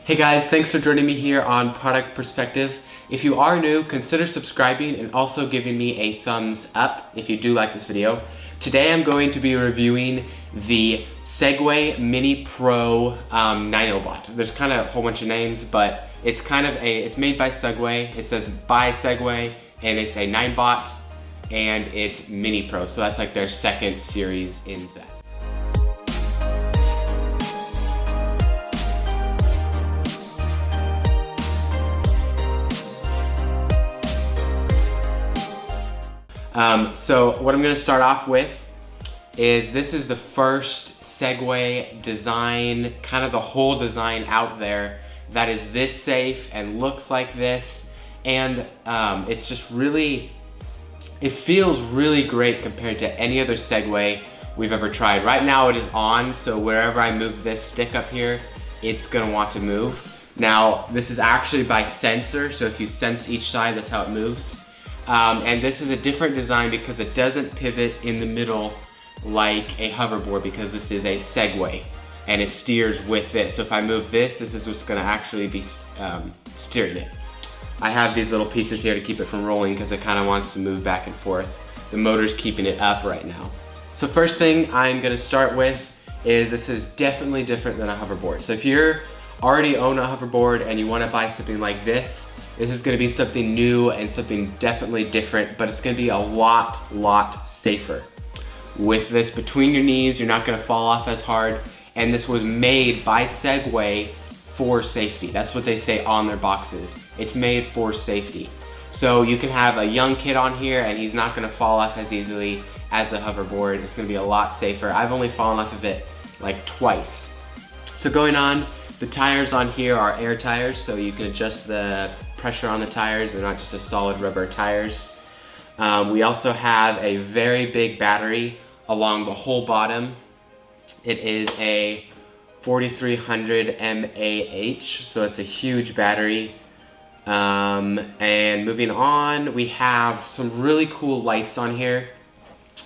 Hey guys, thanks for joining me here on Product Perspective. If you are new, consider subscribing and also giving me a thumbs up if you do like this video. Today I'm going to be reviewing the Segway miniPRO Ninebot. There's kind of a whole bunch of names, but it's it's made by Segway. It says by Segway, and it's a Ninebot, and it's miniPRO. So that's like their second series in that. So what I'm going to start off with is this is the first Segway design, kind of the whole design out there that is this safe and looks like this, and it's just really, it feels really great compared to any other Segway we've ever tried. Right now it is on, so wherever I move this stick up here, it's going to want to move. Now this is actually by sensor, so if you sense each side, that's how it moves. And this is a different design because it doesn't pivot in the middle like a hoverboard, because this is a Segway and it steers with this. So if I move this, this is what's going to actually be steering it. I have these little pieces here to keep it from rolling because it kind of wants to move back and forth. The motor's keeping it up right now. So first thing I'm going to start with is this is definitely different than a hoverboard. So if you're already own a hoverboard and you want to buy something like this is going to be something new and something definitely different, but it's going to be a lot safer. With this between your knees, you're not going to fall off as hard, and this was made by Segway for safety. That's what they say on their boxes. It's made for safety. So you can have a young kid on here and he's not going to fall off as easily as a hoverboard. It's going to be a lot safer. I've only fallen off of it like twice. So going on, the tires on here are air tires, so you can adjust the pressure on the tires. They're not just a solid rubber tires. We also have a very big battery along the whole bottom. It is a 4300 mAh, so it's a huge battery. And moving on, we have some really cool lights on here.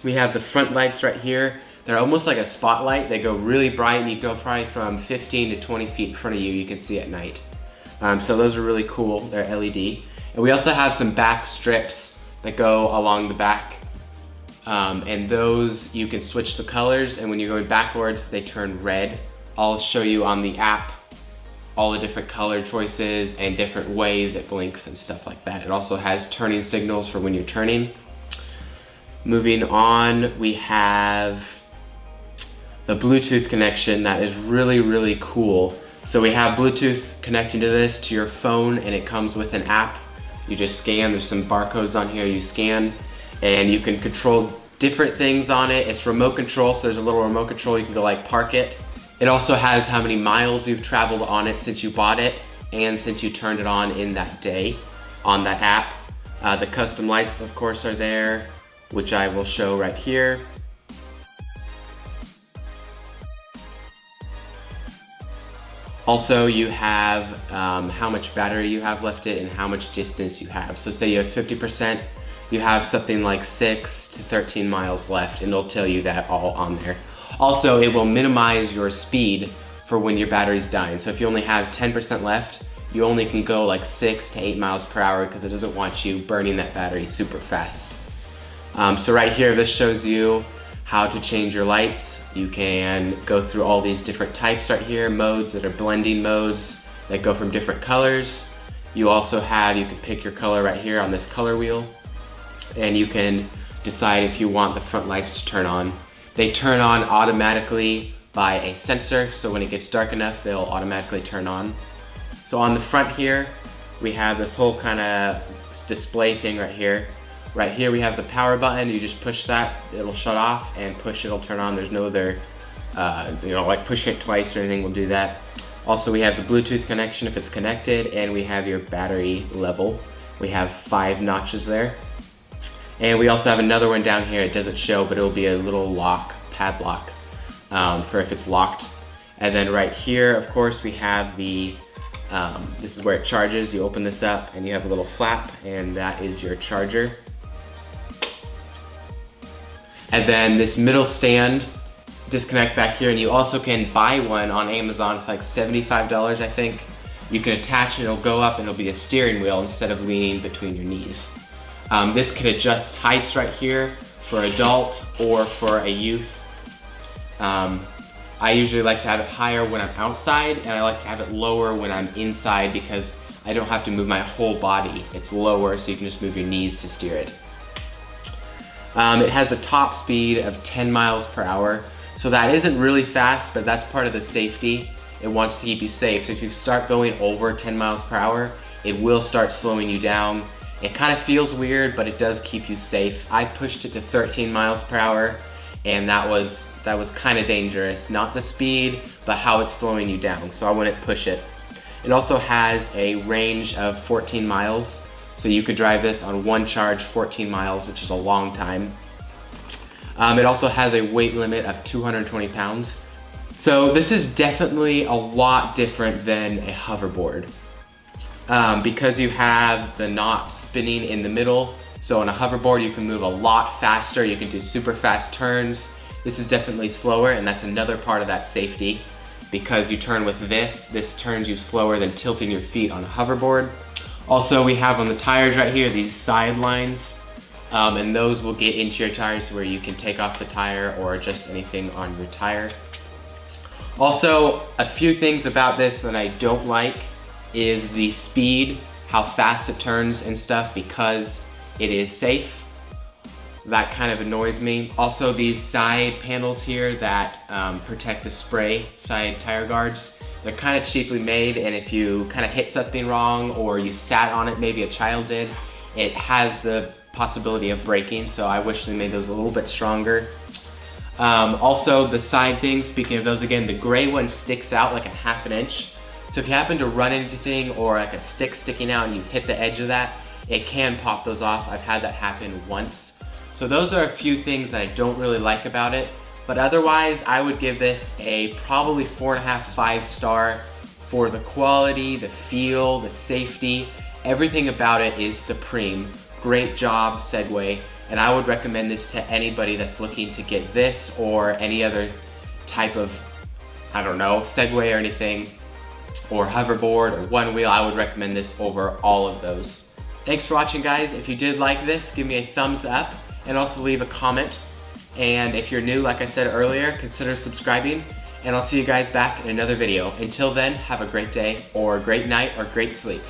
We have the front lights right here. They're almost like a spotlight. They go really bright, and you go probably from 15 to 20 feet in front of you. You can see at night. So those are really cool. They're LED. And we also have some back strips that go along the back. And those, you can switch the colors, and when you're going backwards, they turn red. I'll show you on the app all the different color choices and different ways it blinks and stuff like that. It also has turning signals for when you're turning. Moving on, we have the Bluetooth connection that is really cool. So we have Bluetooth connecting to this to your phone, and it comes with an app. You just scan, there's some barcodes on here you scan, and you can control different things on it. It's remote control, so there's a little remote control. You can go like park it. It also has how many miles you've traveled on it since you bought it and since you turned it on in that day on that app. The custom lights, of course, are there, which I will show right here. Also, you have how much battery you have left it and how much distance you have. So say you have 50%, you have something like 6 to 13 miles left, and it'll tell you that all on there. Also, it will minimize your speed for when your battery's dying. So if you only have 10% left, you only can go like 6 to 8 miles per hour because it doesn't want you burning that battery super fast. So right here, this shows you how to change your lights. You can go through all these different types right here, modes that are blending modes that go from different colors. You also have, you can pick your color right here on this color wheel, and you can decide if you want the front lights to turn on. They turn on automatically by a sensor, so when it gets dark enough, they'll automatically turn on. So on the front here, we have this whole kind of display thing right here. Right here we have the power button. You just push that, it'll shut off, and push it'll turn on. There's no other, like pushing it twice or anything will do that. Also, we have the Bluetooth connection if it's connected, and we have your battery level. We have 5 notches there. And we also have another one down here. It doesn't show, but it'll be a little padlock for if it's locked. And then right here, of course, we have the, this is where it charges. You open this up and you have a little flap, and that is your charger. And then this middle stand, disconnect back here, and you also can buy one on Amazon. It's like $75, I think. You can attach it, it'll go up and it'll be a steering wheel instead of leaning between your knees. This can adjust heights right here for adult or for a youth. I usually like to have it higher when I'm outside, and I like to have it lower when I'm inside because I don't have to move my whole body. It's lower, so you can just move your knees to steer it. It has a top speed of 10 miles per hour. So that isn't really fast, but that's part of the safety. It wants to keep you safe. So if you start going over 10 miles per hour, it will start slowing you down. It kind of feels weird, but it does keep you safe. I pushed it to 13 miles per hour, and that was kind of dangerous. Not the speed, but how it's slowing you down. So I wouldn't push it. It also has a range of 14 miles. So you could drive this on one charge 14 miles, which is a long time. It also has a weight limit of 220 pounds. So this is definitely a lot different than a hoverboard. Because you have the knot spinning in the middle. So on a hoverboard you can move a lot faster, you can do super fast turns. This is definitely slower, and that's another part of that safety. Because you turn with this turns you slower than tilting your feet on a hoverboard. Also, we have on the tires right here these side lines, and those will get into your tires where you can take off the tire or adjust anything on your tire. Also, a few things about this that I don't like is the speed, how fast it turns and stuff, because it is safe. That kind of annoys me. Also, these side panels here that protect the spray side tire guards, they're kind of cheaply made, and if you kind of hit something wrong or you sat on it, maybe a child did, it has the possibility of breaking, so I wish they made those a little bit stronger. Also, the side things, speaking of those again, the gray one sticks out like a ½ inch. So if you happen to run into anything or like a stick sticking out and you hit the edge of that, it can pop those off. I've had that happen once. So those are a few things that I don't really like about it. But otherwise, I would give this a probably 4.5, 5 star for the quality, the feel, the safety. Everything about it is supreme. Great job, Segway. And I would recommend this to anybody that's looking to get this or any other type of, I don't know, Segway or anything, or hoverboard or one wheel. I would recommend this over all of those. Thanks for watching, guys. If you did like this, give me a thumbs up and also leave a comment. And if you're new, like I said earlier, consider subscribing, and I'll see you guys back in another video. Until then, have a great day or a great night or great sleep.